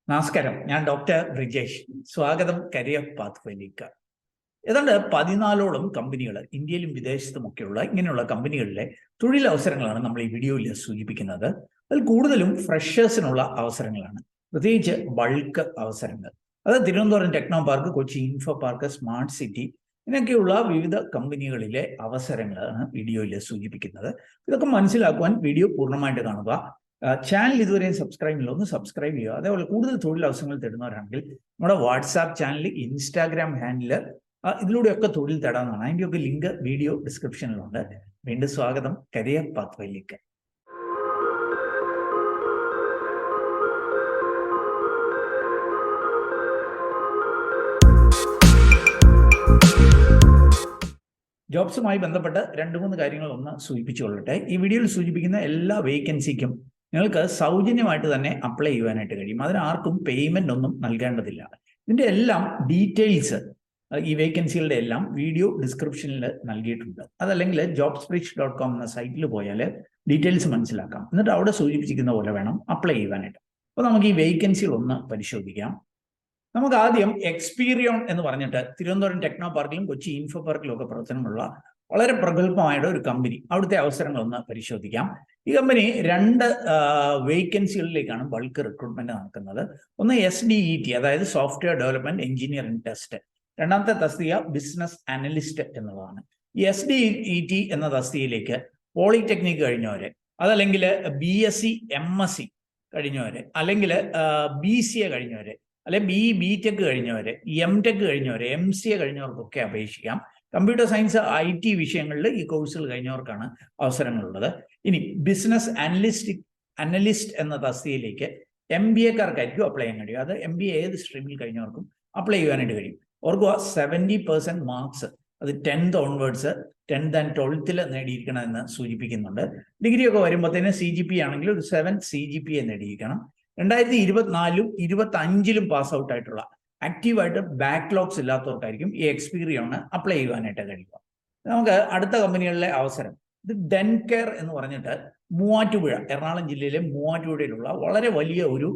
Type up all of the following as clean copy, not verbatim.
നമസ്കാരം, ഞാൻ ഡോക്ടർ ബ്രിജേഷ്. സ്വാഗതം കരിയർ പാത്വേയിലേക്ക്. ഏതാണ്ട് 14ഓളം കമ്പനികൾ ഇന്ത്യയിലും വിദേശത്തുമൊക്കെയുള്ള ഇങ്ങനെയുള്ള കമ്പനികളിലെ തൊഴിലവസരങ്ങളാണ് നമ്മൾ ഈ വീഡിയോയിൽ സൂചിപ്പിക്കുന്നത്. അതിൽ കൂടുതലും ഫ്രഷേഴ്സിനുള്ള അവസരങ്ങളാണ്, പ്രത്യേകിച്ച് ബൾക്ക് അവസരങ്ങൾ. അത് Thiruvananthapuram techno park, Kochi info park, smart city ഇങ്ങനെയൊക്കെയുള്ള വിവിധ കമ്പനികളിലെ അവസരങ്ങളാണ് വീഡിയോയിൽ സൂചിപ്പിക്കുന്നത്. ഇതൊക്കെ മനസ്സിലാക്കുവാൻ വീഡിയോ പൂർണ്ണമായിട്ട് കാണുക. ചാനൽ ഇതുവരെയും സബ്സ്ക്രൈബ് ചെയ്യില്ല, ഒന്ന് സബ്സ്ക്രൈബ് ചെയ്യുക. അതേപോലെ കൂടുതൽ തൊഴിലവസരങ്ങൾ തരുന്നവരാണെങ്കിൽ നമ്മുടെ വാട്സാപ്പ് ചാനൽ, ഇൻസ്റ്റാഗ്രാം ഹാൻഡില് ഇതിലൂടെയൊക്കെ തൊഴിൽ തേടാവുന്നതാണ്. അതിൻ്റെയൊക്കെ ലിങ്ക് വീഡിയോ ഡിസ്ക്രിപ്ഷനിലുണ്ട്. വീണ്ടും സ്വാഗതം കരിയർ പാത്വേയിലേക്ക്. ജോബ്സുമായി ബന്ധപ്പെട്ട് 2-3 കാര്യങ്ങൾ ഒന്ന് സൂചിപ്പിച്ചുകൊള്ളട്ടെ. ഈ വീഡിയോയിൽ സൂചിപ്പിക്കുന്ന എല്ലാ വേക്കൻസിക്കും നിങ്ങൾക്ക് സൗജന്യമായിട്ട് തന്നെ അപ്ലൈ ചെയ്യുവാനായിട്ട് കഴിയും. അതിന് ആർക്കും പേയ്മെന്റ് ഒന്നും നൽകേണ്ടതില്ല. ഇതിന്റെ എല്ലാം ഡീറ്റെയിൽസ്, ഈ വേക്കൻസികളുടെ എല്ലാം വീഡിയോ ഡിസ്ക്രിപ്ഷനിൽ നൽകിയിട്ടുണ്ട്. അതല്ലെങ്കിൽ jobsbridge.com എന്ന സൈറ്റിൽ പോയാൽ ഡീറ്റെയിൽസ് മനസ്സിലാക്കാം. എന്നിട്ട് അവിടെ സൂചിപ്പിച്ചിരിക്കുന്ന പോലെ വേണം അപ്ലൈ ചെയ്യുവാനായിട്ട്. അപ്പോൾ നമുക്ക് ഈ വേക്കൻസികൾ ഒന്ന് പരിശോധിക്കാം. നമുക്ക് ആദ്യം എക്സ്പീരിയോൺ എന്ന് പറഞ്ഞിട്ട് തിരുവനന്തപുരം ടെക്നോ പാർക്കിലും കൊച്ചി ഇൻഫോ പാർക്കിലും ഒക്കെ പ്രവർത്തനമുള്ള വളരെ പ്രഗത്ഭമായിട്ട് ഒരു കമ്പനി, അവിടുത്തെ അവസരങ്ങളൊന്ന് പരിശോധിക്കാം. ഈ കമ്പനി 2 വേക്കൻസികളിലേക്കാണ് ബൾക്ക് റിക്രൂട്ട്മെന്റ് നടക്കുന്നത്. ഒന്ന് SDET, അതായത് സോഫ്റ്റ്വെയർ ഡെവലപ്മെന്റ് എഞ്ചിനീയറിംഗ് ടെസ്റ്റ്. രണ്ടാമത്തെ തസ്തിക ബിസിനസ് അനലിസ്റ്റ് എന്നുള്ളതാണ്. ഈ SDET എന്ന തസ്തികയിലേക്ക് പോളിടെക്നിക് കഴിഞ്ഞവരെ, അതല്ലെങ്കിൽ BSc MSc കഴിഞ്ഞവരെ, അല്ലെങ്കിൽ BCA കഴിഞ്ഞവരെ, അല്ലെ BTech കഴിഞ്ഞവരെ, MTech കഴിഞ്ഞവരെ, MCA കഴിഞ്ഞവർക്കൊക്കെ അപേക്ഷിക്കാം. കമ്പ്യൂട്ടർ സയൻസ് IT വിഷയങ്ങളിൽ ഈ കോഴ്സുകൾ കഴിഞ്ഞവർക്കാണ് അവസരങ്ങളുള്ളത്. ഇനി ബിസിനസ് അനലിസ്റ്റ് എന്ന തസ്തികയിലേക്ക് MBA-കാർക്കായിരിക്കും അപ്ലൈ ചെയ്യാൻ കഴിയും. അത് MBA ഏത് സ്ട്രീമിൽ കഴിഞ്ഞവർക്കും അപ്ലൈ ചെയ്യാനായിട്ട് കഴിയും. ഓർക്കുക, 70% മാർക്സ്, അത് 10th onwards, 10th and 12th നേടിയിരിക്കണമെന്ന് സൂചിപ്പിക്കുന്നുണ്ട്. ഡിഗ്രി ഒക്കെ വരുമ്പോഴത്തേന് CGPA ആണെങ്കിൽ ഒരു 7 CGPA നേടിയിരിക്കണം. 2024-ലും 2025-ലും പാസ് ഔട്ട് ആയിട്ടുള്ള, ആക്റ്റീവായിട്ട് ബാക്ക്ലോഗ്സ് ഇല്ലാത്തവർക്കായിരിക്കും ഈ എക്സ്പീരിയോൺ അപ്ലൈ ചെയ്യുവാനായിട്ട് കഴിയുക. നമുക്ക് അടുത്ത കമ്പനികളിലെ അവസരം, ഇത് ഡെൻകെയർ എന്ന് പറഞ്ഞിട്ട് മൂവാറ്റുപുഴ, എറണാകുളം ജില്ലയിലെ മൂവാറ്റുപുഴയിലുള്ള വളരെ വലിയ ഒരു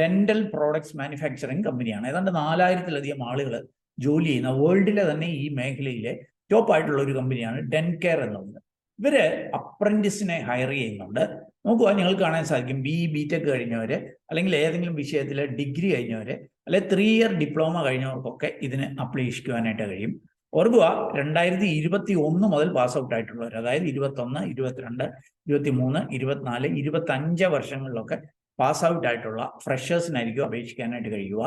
ഡെന്റൽ പ്രോഡക്ട്സ് മാനുഫാക്ചറിങ് കമ്പനിയാണ്. ഏതാണ്ട് 4000-ലധികം ആളുകൾ ജോലി ചെയ്യുന്ന, വേൾഡിലെ തന്നെ ഈ മേഖലയിലെ ടോപ്പ് ആയിട്ടുള്ള ഒരു കമ്പനിയാണ് ഡെൻകെയർ എന്നുള്ളത്. ഇവര് അപ്രന്റീസിനെ ഹയർ ചെയ്യുന്നുണ്ട്. നോക്കുക, നിങ്ങൾക്ക് കാണാൻ സാധിക്കും BTech കഴിഞ്ഞവര്, അല്ലെങ്കിൽ ഏതെങ്കിലും വിഷയത്തിൽ ഡിഗ്രി കഴിഞ്ഞവര്, അല്ലെങ്കിൽ 3 year ഡിപ്ലോമ കഴിഞ്ഞവർക്കൊക്കെ ഇതിന് അപ്ലൈ ചെയ്യുവാനായിട്ട് കഴിയും. ഓർക്കുക, 2021 മുതൽ പാസ് ഔട്ട് ആയിട്ടുള്ളവർ, അതായത് 21, 22, 23, 24, 25 വർഷങ്ങളിലൊക്കെ പാസ് ഔട്ട് ആയിട്ടുള്ള ഫ്രഷേഴ്സിനായിരിക്കും അപേക്ഷിക്കാനായിട്ട് കഴിയുക.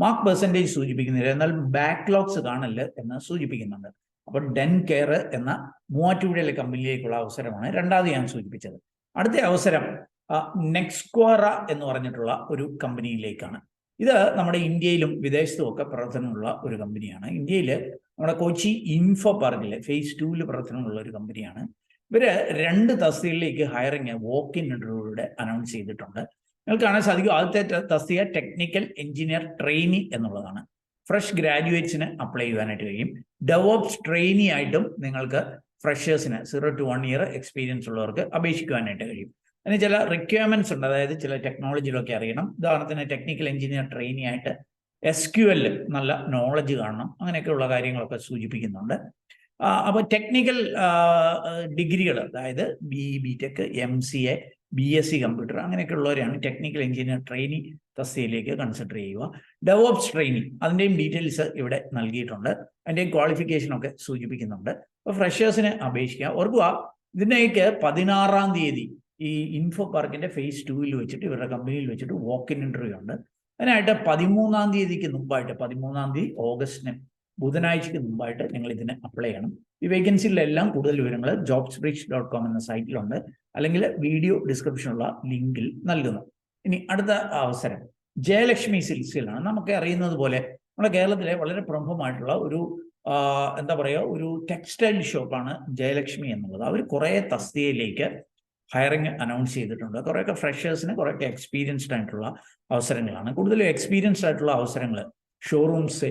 മാർക്ക് പെർസെൻറ്റേജ് സൂചിപ്പിക്കുന്നില്ല, എന്നാൽ ബാക്ക്ലോഗ്സ് കാണല് എന്ന് സൂചിപ്പിക്കുന്നുണ്ട്. അപ്പോൾ ഡെൻകെയർ എന്ന മൂവാറ്റുപുഴയിലെ കമ്പനിയിലേക്കുള്ള അവസരമാണ് രണ്ടാമത് ഞാൻ സൂചിപ്പിച്ചത്. അടുത്ത അവസരം നെക്സ്ക്വറ എന്ന് പറഞ്ഞിട്ടുള്ള ഒരു കമ്പനിയിലേക്കാണ്. ഇത് നമ്മുടെ ഇന്ത്യയിലും വിദേശത്തും ഒക്കെ പ്രവർത്തനമുള്ള ഒരു കമ്പനിയാണ്. ഇന്ത്യയിൽ നമ്മുടെ കൊച്ചി ഇൻഫോ പാർക്കിൽ phase 2-ൽ പ്രവർത്തനമുള്ള ഒരു കമ്പനിയാണ്. ഇവര് 2 തസ്തികകളിലേക്ക് ഹയറിങ് വോക്ക് ഇൻ ഇന്റർവ്യൂടെ അനൗൺസ് ചെയ്തിട്ടുണ്ട്. നിങ്ങൾക്ക് കാണാൻ സാധിക്കും, ആദ്യത്തെ തസ്തിക ടെക്നിക്കൽ എഞ്ചിനീയർ ട്രെയിനി എന്നുള്ളതാണ്. ഫ്രഷ് ഗ്രാജുവേറ്റ്സിന് അപ്ലൈ ചെയ്യാനായിട്ട് കഴിയും. ഡെവോപ്സ് ട്രെയിനി ആയിട്ടും നിങ്ങൾക്ക് ഫ്രഷേഴ്സിന് 0 to 1 year എക്സ്പീരിയൻസ് ഉള്ളവർക്ക് അപേക്ഷിക്കുവാനായിട്ട് കഴിയും. അതിന് ചില റിക്വയർമെന്റ്സ് ഉണ്ട്, അതായത് ചില ടെക്നോളജിയിലൊക്കെ അറിയണം. ഉദാഹരണത്തിന് ടെക്നിക്കൽ എഞ്ചിനീയർ ട്രെയിനി ആയിട്ട് SQL നല്ല നോളജ് കാണണം, അങ്ങനെയൊക്കെയുള്ള കാര്യങ്ങളൊക്കെ സൂചിപ്പിക്കുന്നുണ്ട്. അപ്പോൾ ടെക്നിക്കൽ ഡിഗ്രികൾ, അതായത് BTech, MCA, BSc കമ്പ്യൂട്ടർ അങ്ങനെയൊക്കെ ഉള്ളവരെയാണ് ടെക്നിക്കൽ എഞ്ചിനീയർ ട്രെയിനി തസ്തികയിലേക്ക് കൺസിഡർ ചെയ്യുക. ഡെവോപ്സ് ട്രെയിനി, അതിൻ്റെയും ഡീറ്റെയിൽസ് ഇവിടെ നൽകിയിട്ടുണ്ട്, അതിൻ്റെയും ക്വാളിഫിക്കേഷനൊക്കെ സൂചിപ്പിക്കുന്നുണ്ട്. അപ്പോൾ ഫ്രഷേഴ്സിന് അപേക്ഷിക്കാം. ഓർക്കുക, ഇതിനേക്ക് 16-ാം തീയതി ഈ ഇൻഫോ പാർക്കിന്റെ phase 2-ൽ വെച്ചിട്ട്, ഇവരുടെ കമ്പനിയിൽ വെച്ചിട്ട് വോക്ക് ഇൻ ഇന്റർവ്യൂ ഉണ്ട്. അതിനായിട്ട് 13-ാം തീയതിക്ക് മുമ്പായിട്ട്, 13-ാം തീയതി ഓഗസ്റ്റിന് ബുധനാഴ്ചയ്ക്ക് മുമ്പായിട്ട് നിങ്ങൾ ഇതിന് അപ്ലൈ ചെയ്യണം. ഈ വേക്കൻസിയിലെല്ലാം കൂടുതൽ വിവരങ്ങൾ jobsbridge.com എന്ന സൈറ്റിലുണ്ട്, അല്ലെങ്കിൽ വീഡിയോ ഡിസ്ക്രിപ്ഷനുള്ള ലിങ്കിൽ നൽകുന്നു. ഇനി അടുത്ത അവസരം ജയലക്ഷ്മി സിൽക്സിലാണ്. നമുക്ക് അറിയുന്നത് പോലെ നമ്മുടെ കേരളത്തിലെ വളരെ പ്രമുഖമായിട്ടുള്ള ഒരു എന്താ പറയുക, ഒരു ടെക്സ്റ്റൈൽ ഷോപ്പാണ് ജയലക്ഷ്മി എന്നുള്ളത്. അവർ കുറേ തസ്തികയിലേക്ക് ഹയറിങ് അനൗൺസ് ചെയ്തിട്ടുണ്ട്. കുറേയൊക്കെ ഫ്രഷേഴ്സിന്, കുറേയൊക്കെ എക്സ്പീരിയൻസ്ഡ് ആയിട്ടുള്ള അവസരങ്ങളാണ്. കൂടുതലും എക്സ്പീരിയൻസ്ഡ് ആയിട്ടുള്ള അവസരങ്ങൾ showrooms,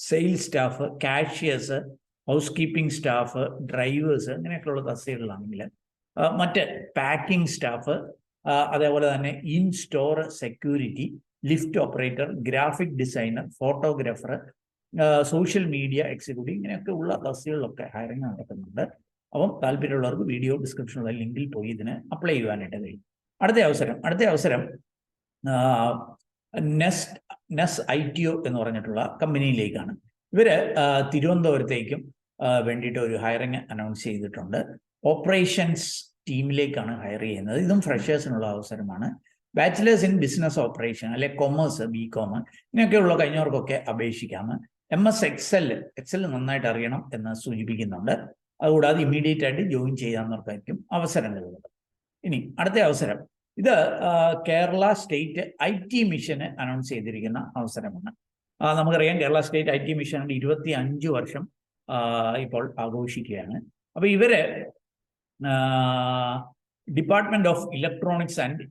sales staff, cashiers, housekeeping staff, drivers അങ്ങനെയൊക്കെയുള്ള തസ്തികകളിലാണെങ്കിൽ, മറ്റ് പാക്കിംഗ് സ്റ്റാഫ്, അതേപോലെ തന്നെ in store security, lift operator, graphic designer, photographer, social media executive, ഇങ്ങനെയൊക്കെ ഉള്ള തസ്തികകളിലൊക്കെ ഹയറിംഗ് നടക്കുന്നുണ്ട്. അപ്പം താല്പര്യമുള്ളവർക്ക് വീഡിയോ ഡിസ്ക്രിപ്ഷനുള്ള ലിങ്കിൽ പോയി ഇതിന് അപ്ലൈ ചെയ്യുവാനായിട്ട് കഴിയും. അടുത്ത അവസരം നെസ് ITO എന്ന് പറഞ്ഞിട്ടുള്ള കമ്പനിയിലേക്കാണ്. ഇവര് തിരുവനന്തപുരത്തേക്കും വേണ്ടിയിട്ട് ഒരു ഹയറിംഗ് അനൗൺസ് ചെയ്തിട്ടുണ്ട്. ഓപ്പറേഷൻസ് ടീമിലേക്കാണ് ഹയർ ചെയ്യുന്നത്. ഇതും ഫ്രഷേഴ്സിനുള്ള അവസരമാണ്. ബാച്ചിലേഴ്സ് ഇൻ ബിസിനസ് ഓപ്പറേഷൻ അല്ലെ കൊമേഴ്സ്, BCom ഇങ്ങനെയൊക്കെയുള്ള കഴിഞ്ഞവർക്കൊക്കെ അപേക്ഷിക്കാം. MS എക്സൽ നന്നായിട്ട് അറിയണം എന്ന് സൂചിപ്പിക്കുന്നുണ്ട്. അതുകൂടാതെ ഇമ്മീഡിയറ്റ് ആയിട്ട് ജോയിൻ ചെയ്യാവുന്നവർക്കായിരിക്കും അവസരങ്ങളുള്ളത്. ഇനി അടുത്ത അവസരം, ഇത് കേരള സ്റ്റേറ്റ് IT മിഷന് അനൗൺസ് ചെയ്തിരിക്കുന്ന അവസരമാണ്. നമുക്കറിയാം കേരള സ്റ്റേറ്റ് IT മിഷൻ 25 വർഷം ഇപ്പോൾ ആഘോഷിക്കുകയാണ്. അപ്പൊ ഇവര് department of electronics and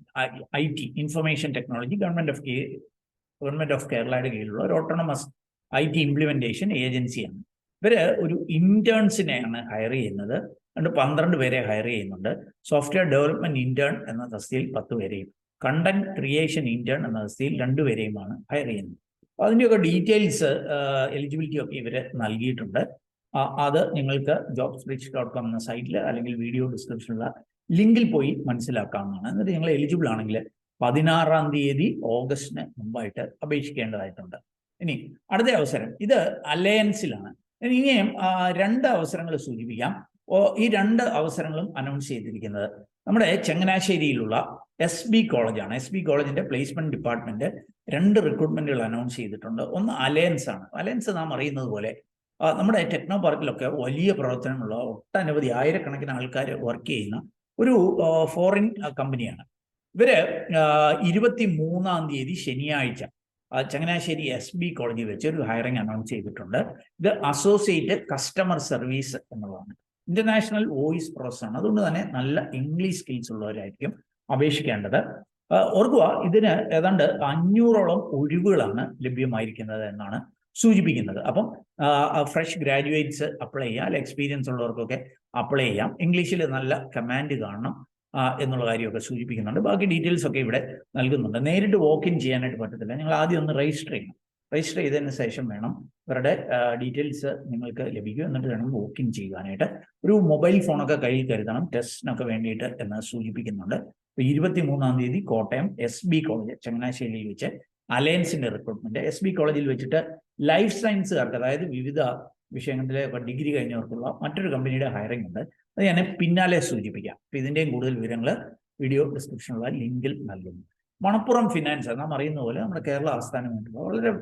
IT information technology government of കേരളയുടെ കീഴിലുള്ള ഒരു ഓട്ടോണമസ് IT ഇംപ്ലിമെന്റേഷൻ ഏജൻസിയാണ്. ഇവര് ഒരു ഇന്റേൺസിനെയാണ് ഹയർ ചെയ്യുന്നത്. 12 പേരെ ഹയർ ചെയ്യുന്നുണ്ട്. സോഫ്റ്റ്വെയർ ഡെവലപ്മെന്റ് ഇന്റേൺ എന്ന തസ്തികയിൽ 10 പേരെയും, കണ്ടന്റ് ക്രിയേഷൻ ഇന്റേൺ എന്ന തസ്തികയിൽ 2 പേരെയുമാണ് ഹയർ ചെയ്യുന്നത്. അതിൻ്റെയൊക്കെ ഡീറ്റെയിൽസ് എലിജിബിലിറ്റി ഒക്കെ ഇവർ നൽകിയിട്ടുണ്ട്. അത് നിങ്ങൾക്ക് jobsbridge.com എന്ന സൈറ്റിൽ അല്ലെങ്കിൽ വീഡിയോ ഡിസ്ക്രിപ്ഷനിലുള്ള ലിങ്കിൽ പോയി മനസ്സിലാക്കാവുന്നതാണ്. എന്നിട്ട് നിങ്ങൾ എലിജിബിൾ ആണെങ്കിൽ 16-ാം തീയതി ഓഗസ്റ്റിന് മുമ്പായിട്ട് അപേക്ഷിക്കേണ്ടതായിട്ടുണ്ട്. ഇനി അടുത്ത അവസരം, ഇത് അലയൻസിലാണ്. ഇനിയും 2 അവസരങ്ങൾ സൂചിപ്പിക്കാം. ഈ 2 അവസരങ്ങളും അനൗൺസ് ചെയ്തിരിക്കുന്നത് നമ്മുടെ ചങ്ങനാശ്ശേരിയിലുള്ള SB കോളേജാണ്. SB കോളേജിന്റെ പ്ലേസ്മെന്റ് ഡിപ്പാർട്ട്മെന്റ് 2 റിക്രൂട്ട്മെന്റുകൾ അനൗൺസ് ചെയ്തിട്ടുണ്ട്. ഒന്ന് അലയൻസ് ആണ്. അലയൻസ് നാം അറിയുന്നത് പോലെ നമ്മുടെ ടെക്നോ പാർക്കിലൊക്കെ വലിയ പ്രവർത്തനമുള്ള ഒട്ടനവധി ആയിരക്കണക്കിന് ആൾക്കാർ വർക്ക് ചെയ്യുന്ന ഒരു ഫോറിൻ കമ്പനിയാണ്. ഇവര് 23-ാം തീയതി ശനിയാഴ്ച ചങ്ങനാശ്ശേരി SB കോളേജിൽ വെച്ച് ഒരു ഹയറിംഗ് അനൗൺസ് ചെയ്തിട്ടുണ്ട്. ഇത് അസോസിയേറ്റ് കസ്റ്റമർ സർവീസ് എന്നുള്ളതാണ്. ഇന്റർനാഷണൽ വോയിസ് പ്രോസസ് ആണ്. അതുകൊണ്ട് തന്നെ നല്ല ഇംഗ്ലീഷ് സ്കിൽസ് ഉള്ളവരായിരിക്കും അപേക്ഷിക്കേണ്ടത്. ഓർക്കുക, ഇതിന് ഏതാണ്ട് 500ഓളം ഒഴിവുകളാണ് ലഭ്യമായിരിക്കുന്നത് എന്നാണ് സൂചിപ്പിക്കുന്നത്. അപ്പം ഫ്രഷ് ഗ്രാജുവേറ്റ്സ് അപ്ലൈ ചെയ്യാം, അല്ല എക്സ്പീരിയൻസ് ഉള്ളവർക്കൊക്കെ അപ്ലൈ ചെയ്യാം. ഇംഗ്ലീഷിൽ നല്ല കമാൻഡ് കാണണം എന്നുള്ള കാര്യമൊക്കെ സൂചിപ്പിക്കുന്നുണ്ട്. ബാക്കി ഡീറ്റെയിൽസ് ഒക്കെ ഇവിടെ നൽകുന്നുണ്ട്. നേരിട്ട് വോക്ക് ചെയ്യാനായിട്ട് പറ്റത്തില്ല. നിങ്ങൾ ആദ്യം ഒന്ന് രജിസ്റ്റർ ചെയ്യണം. രജിസ്റ്റർ ചെയ്തതിന് ശേഷം വേണം ഇവരുടെ ഡീറ്റെയിൽസ് നിങ്ങൾക്ക് ലഭിക്കും. എന്നിട്ട് വേണം വോക്ക് ചെയ്യുവാനായിട്ട്. ഒരു മൊബൈൽ ഫോണൊക്കെ കയ്യിൽ കരുതണം ടെസ്റ്റിനൊക്കെ വേണ്ടിയിട്ട് എന്ന് സൂചിപ്പിക്കുന്നുണ്ട്. 23-ാം തീയതി കോട്ടയം SB കോളേജ് ചങ്ങനാശ്ശേരിയിൽ വെച്ച് അലയൻസിന്റെ റിക്രൂട്ട്മെന്റ്. SB കോളേജിൽ വെച്ചിട്ട് ലൈഫ് സയൻസുകാർക്ക്, അതായത് വിവിധ വിഷയങ്ങളിലെ ഡിഗ്രി കഴിഞ്ഞവർക്കുള്ള മറ്റൊരു കമ്പനിയുടെ ഹയറിംഗ് ഉണ്ട്. അത് ഞാൻ പിന്നാലെ സൂചിപ്പിക്കാം. അപ്പൊ ഇതിന്റെയും കൂടുതൽ വിവരങ്ങൾ വീഡിയോ ഡിസ്ക്രിപ്ഷനിലുള്ള ലിങ്കിൽ നൽകുന്നു. മണപ്പുറം ഫിനാൻസ് നാം അറിയുന്ന പോലെ നമ്മുടെ കേരള ആസ്ഥാനമായിട്ടുള്ള വളരെ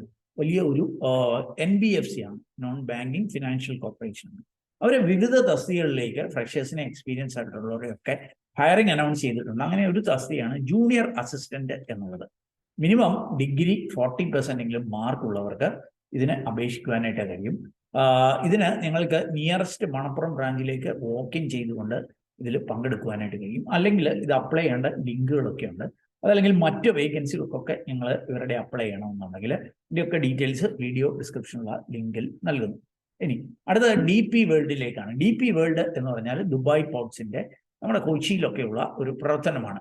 വലിയ ഒരു NBFC ആണ്, നോൺ ബാങ്കിങ് ഫിനാൻഷ്യൽ കോർപ്പറേഷൻ. അവരെ വിവിധ തസ്തികകളിലേക്ക് ഫ്രഷേഴ്സിനെ എക്സ്പീരിയൻസ് ആയിട്ടുള്ളവരെയൊക്കെ ഹയറിംഗ് അനൗൺസ് ചെയ്തിട്ടുണ്ട്. അങ്ങനെ ഒരു തസ്തികയാണ് ജൂനിയർ അസിസ്റ്റന്റ് എന്നുള്ളത്. മിനിമം ഡിഗ്രി 40% എങ്കിലും മാർക്ക് ഉള്ളവർക്ക് ഇതിന് അപേക്ഷിക്കുവാനായിട്ട് കഴിയും. ഇതിന് നിങ്ങൾക്ക് നിയറസ്റ്റ് മണപ്പുറം ബ്രാഞ്ചിലേക്ക് വോക്ക് ചെയ്തുകൊണ്ട് ഇതിൽ പങ്കെടുക്കുവാനായിട്ട് കഴിയും. അല്ലെങ്കിൽ ഇത് അപ്ലൈ ചെയ്യേണ്ട ലിങ്കുകളൊക്കെ ഉണ്ട്. അതല്ലെങ്കിൽ മറ്റ് വേക്കൻസികൾക്കൊക്കെ നിങ്ങൾ ഇവരുടെ അപ്ലൈ ചെയ്യണമെന്നുണ്ടെങ്കിൽ ഇതിൻ്റെയൊക്കെ ഡീറ്റെയിൽസ് വീഡിയോ ഡിസ്ക്രിപ്ഷനിലുള്ള ലിങ്കിൽ നൽകുന്നു. ഇനി അടുത്തത് DP വേൾഡിലേക്കാണ്. DP വേൾഡ് എന്ന് പറഞ്ഞാൽ ദുബായ് പോർട്സിന്റെ നമ്മുടെ കൊച്ചിയിലൊക്കെയുള്ള ഒരു പ്രവർത്തനമാണ്.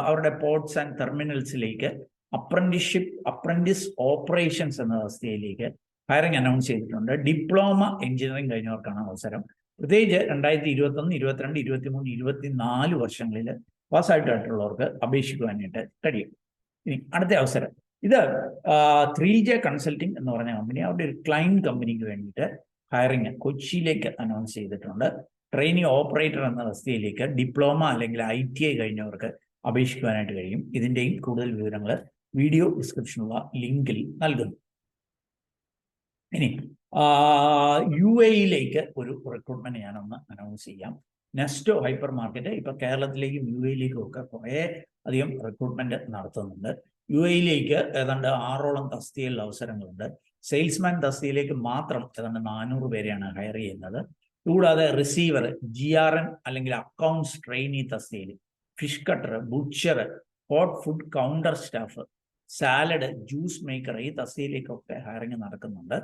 അവരുടെ പോർട്സ് ആൻഡ് ടെർമിനൽസിലേക്ക് അപ്രന്റീസ് ഓപ്പറേഷൻസ് എന്ന അവസ്ഥയിലേക്ക് ഹയറിംഗ് അനൗൺസ് ചെയ്തിട്ടുണ്ട്. ഡിപ്ലോമ എഞ്ചിനീയറിംഗ് കഴിഞ്ഞവർക്കാണ് അവസരം. പ്രത്യേകിച്ച് 2021, 22, 23, 24 വർഷങ്ങളിൽ പാസ്സായിട്ടുള്ളവർക്ക് അപേക്ഷിക്കുവാനായിട്ട് കഴിയും. ഇനി അടുത്ത അവസരം, ഇത് 3J കൺസൾട്ടിങ് എന്ന് പറഞ്ഞ കമ്പനി അവരുടെ ഒരു ക്ലൈന്റ് കമ്പനിക്ക് വേണ്ടിയിട്ട് ഹയറിംഗ് കൊച്ചിയിലേക്ക് അനൗൺസ് ചെയ്തിട്ടുണ്ട്. ട്രെയിനി ഓപ്പറേറ്റർ എന്ന അവസ്ഥയിലേക്ക് ഡിപ്ലോമ അല്ലെങ്കിൽ ITI കഴിഞ്ഞവർക്ക് അപേക്ഷിക്കുവാനായിട്ട് കഴിയും. ഇതിൻ്റെയും കൂടുതൽ വിവരങ്ങൾ വീഡിയോ ഡിസ്ക്രിപ്ഷനുള്ള ലിങ്കിൽ നൽകുന്നു. ഇനി UAE-യിലേക്ക് ഒരു റിക്രൂട്ട്മെന്റ് ഞാനൊന്ന് അനൗൺസ് ചെയ്യാം. നെസ്റ്റോ ഹൈപ്പർ മാർക്കറ്റ് ഇപ്പൊ കേരളത്തിലേക്കും UAE-യിലേക്കും ഒക്കെ കുറേ അധികം റിക്രൂട്ട്മെന്റ് നടത്തുന്നുണ്ട്. UAE-യിലേക്ക് ഏതാണ്ട് 6ഓളം തസ്തികയിൽ അവസരങ്ങളുണ്ട്. സെയിൽസ്മാൻ തസ്തികയിലേക്ക് മാത്രം ഏതാണ്ട് 400 പേരെയാണ് ഹയർ ചെയ്യുന്നത്. കൂടാതെ റിസീവർ, GRN അല്ലെങ്കിൽ അക്കൗണ്ട്സ് ട്രെയിനി തസ്തികയിൽ, fish cutter, butcher, hot food counter staff, salad, juice maker, ഈ തസ്തികയിലേക്കൊക്കെ ഹയറിംഗ് നടക്കുന്നുണ്ട്.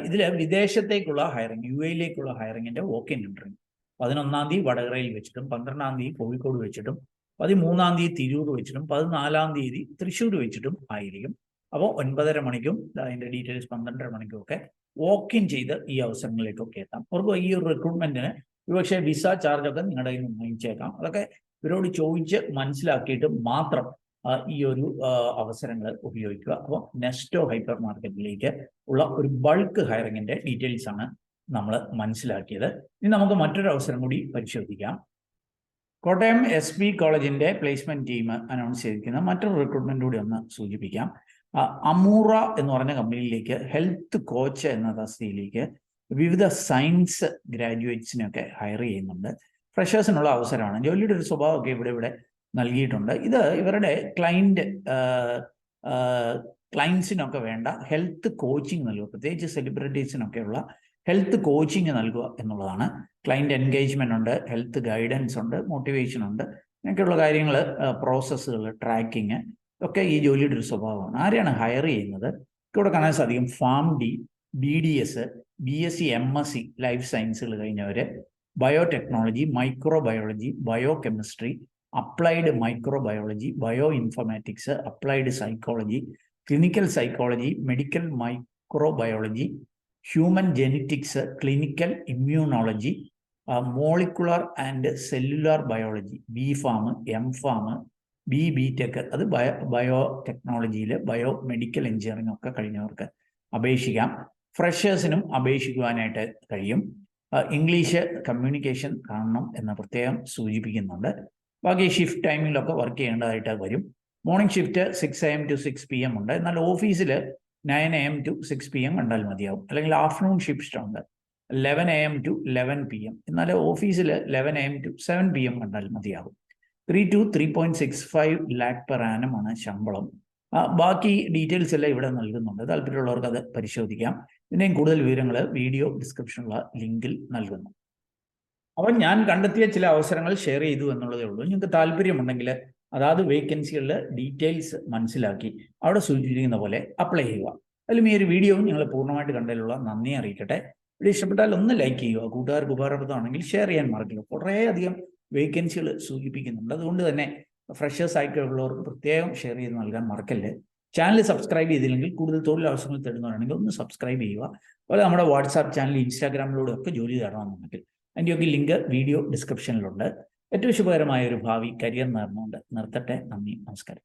ഇതിൽ വിദേശത്തേക്കുള്ള ഹയറിംഗ്, UAE-യിലേക്കുള്ള ഹയറിംഗിന്റെ വോക്ക് ഇൻ ഇന്റർവ്യൂ 11-ാം തീയതി വടകരയിൽ വെച്ചിട്ടും 12-ാം തീയതി കോഴിക്കോട് വെച്ചിട്ടും 13-ാം തീയതി തിരൂർ വെച്ചിട്ടും 14-ാം തീയതി തൃശ്ശൂർ വെച്ചിട്ടും ആയിരിക്കും. അപ്പോൾ 9:30 മണിക്കും അതിൻ്റെ ഡീറ്റെയിൽസ് 12:30 മണിക്കും ഒക്കെ വോക്ക് ഇൻ ചെയ്ത് ഈ അവസരങ്ങളിലേക്കൊക്കെ എത്താം. അവർക്ക് ഈ ഒരു റിക്രൂട്ട്മെന്റിന് ഒരുപക്ഷെ വിസ ചാർജൊക്കെ നിങ്ങളുടെ കയ്യിൽ നിന്ന് വാങ്ങിച്ചേക്കാം. അതൊക്കെ ഇവരോട് ചോദിച്ച് മനസ്സിലാക്കിയിട്ട് മാത്രം ഈ ഒരു അവസരങ്ങൾ ഉപയോഗിക്കുക. അപ്പോൾ നെസ്റ്റോ ഹൈപ്പർ മാർക്കറ്റിലേക്ക് ഉള്ള ഒരു ബൾക്ക് ഹയറിങ്ങിന്റെ ഡീറ്റെയിൽസ് ആണ് നമ്മൾ മനസ്സിലാക്കിയത്. ഇനി നമുക്ക് മറ്റൊരു അവസരം കൂടി പരിശോധിക്കാം. കോട്ടയം SB കോളേജിന്റെ പ്ലേസ്മെന്റ് ടീം അനൗൺസ് ചെയ്തിരിക്കുന്ന മറ്റൊരു റിക്രൂട്ട്മെന്റ് കൂടി ഒന്ന് സൂചിപ്പിക്കാം. അമൂറ എന്ന് പറഞ്ഞ കമ്പനിയിലേക്ക് ഹെൽത്ത് കോച്ച് എന്ന തസ്തികയിലേക്ക് വിവിധ സയൻസ് ഗ്രാജുവേറ്റ്സിനൊക്കെ ഹയർ ചെയ്യുന്നുണ്ട്. ഫ്രഷേഴ്സിനുള്ള അവസരമാണ്. ജോലിയുടെ ഒരു സ്വഭാവമൊക്കെ ഇവിടെ നൽകിയിട്ടുണ്ട്. ഇത് ഇവരുടെ ക്ലയൻസിനൊക്കെ വേണ്ട ഹെൽത്ത് കോച്ചിങ് നൽകുക, പ്രത്യേകിച്ച് സെലിബ്രിറ്റീസിനൊക്കെയുള്ള ഹെൽത്ത് കോച്ചിങ് നൽകുക എന്നുള്ളതാണ്. ക്ലയൻറ്റ് എൻഗേജ്മെന്റ് ഉണ്ട്, ഹെൽത്ത് ഗൈഡൻസ് ഉണ്ട്, മോട്ടിവേഷൻ ഉണ്ട്, അങ്ങനെയൊക്കെയുള്ള കാര്യങ്ങൾ, പ്രോസസ്സുകൾ, ട്രാക്കിങ് ഒക്കെ ഈ ജോലിയുടെ ഒരു സ്വഭാവമാണ്. ആരെയാണ് ഹയർ ചെയ്യുന്നത്? ഇവിടെ കാണാൻ സാധിക്കും PharmD, BDS, BSc, MSc life സയൻസുകൾ കഴിഞ്ഞവർ, biotechnology, microbiology, biochemistry, applied microbiology, bioinformatics, applied psychology, clinical psychology, medical microbiology, human genetics, clinical immunology, molecular and cellular biology, BPharm, MPharm, BTech, അത് ബയോ ടെക്നോളജിയിൽ biomedical engineering ഒക്കെ കഴിഞ്ഞവർക്ക് അപേക്ഷിക്കാം. ഫ്രഷേഴ്സിനും അപേക്ഷിക്കുവാനായിട്ട് കഴിയും. English communication കാണണം എന്ന് പ്രത്യേകം സൂചിപ്പിക്കുന്നുണ്ട്. ബാക്കി ഷിഫ്റ്റ് ടൈമിലൊക്കെ വർക്ക് ചെയ്യേണ്ടതായിട്ട് വരും. Morning shift 6 AM to 6 PM ഉണ്ട്. എന്നാൽ ഓഫീസിൽ 9 AM to 6 PM കണ്ടാൽ മതിയാവും. അല്ലെങ്കിൽ ആഫ്റ്റർനൂൺ ഷിഫ്റ്റ് ഉണ്ട് 11 AM to 11 PM. എന്നാൽ ഓഫീസിൽ 11 AM to 7 PM കണ്ടാൽ മതിയാവും. 3 to 3.65 lakh per annum ആണ് ശമ്പളം. ബാക്കി ഡീറ്റെയിൽസ് എല്ലാം ഇവിടെ നൽകുന്നുണ്ട്. താല്പര്യമുള്ളവർക്ക് അത് പരിശോധിക്കാം. ഇതിൻ്റെയും കൂടുതൽ വിവരങ്ങൾ വീഡിയോ ഡിസ്ക്രിപ്ഷനുള്ള ലിങ്കിൽ നൽകുന്നു. അപ്പോൾ ഞാൻ കണ്ടെത്തിയ ചില അവസരങ്ങൾ ഷെയർ ചെയ്തു എന്നുള്ളതേ ഉള്ളൂ. നിങ്ങൾക്ക് താല്പര്യമുണ്ടെങ്കിൽ അതാത് വേക്കൻസികളിലെ ഡീറ്റെയിൽസ് മനസ്സിലാക്കി അവിടെ സൂചിപ്പിക്കുന്ന പോലെ അപ്ലൈ ചെയ്യുക. അതിലും ഈ ഒരു വീഡിയോ നിങ്ങൾ പൂർണ്ണമായിട്ട് കണ്ടതിലുള്ള നന്ദി അറിയിക്കട്ടെ. വീഡിയോ ഇഷ്ടപ്പെട്ടാൽ ഒന്ന് ലൈക്ക് ചെയ്യുക. കൂട്ടുകാർക്ക് ഉപകാരപ്രദമാണെങ്കിൽ ഷെയർ ചെയ്യാൻ മറക്കില്ല. കുറേയധികം വേക്കൻസികൾ സൂചിപ്പിക്കുന്നുണ്ട്. അതുകൊണ്ട് തന്നെ ഫ്രഷേഴ്സ് ആയിട്ടുള്ളവർക്ക് പ്രത്യേകം ഷെയർ ചെയ്ത് നൽകാൻ മറക്കല്ലേ. ചാനൽ സബ്സ്ക്രൈബ് ചെയ്തില്ലെങ്കിൽ കൂടുതൽ തൊഴിലവസരങ്ങൾ തേടുന്നവരാണെങ്കിൽ ഒന്ന് സബ്സ്ക്രൈബ് ചെയ്യുക. അതുപോലെ നമ്മുടെ വാട്സാപ്പ് ചാനൽ, ഇൻസ്റ്റാഗ്രാമിലൂടെ ഒക്കെ ജോലി തേടണമെന്നുണ്ടെങ്കിൽ അതിൻ്റെയൊക്കെ ലിങ്ക് വീഡിയോ ഡിസ്ക്രിപ്ഷനിലുണ്ട്. ഏറ്റവും ശുഭകരമായ ഒരു ഭാവി കരിയർ നേർന്നുകൊണ്ട് നിർത്തട്ടെ. നന്ദി, നമസ്കാരം.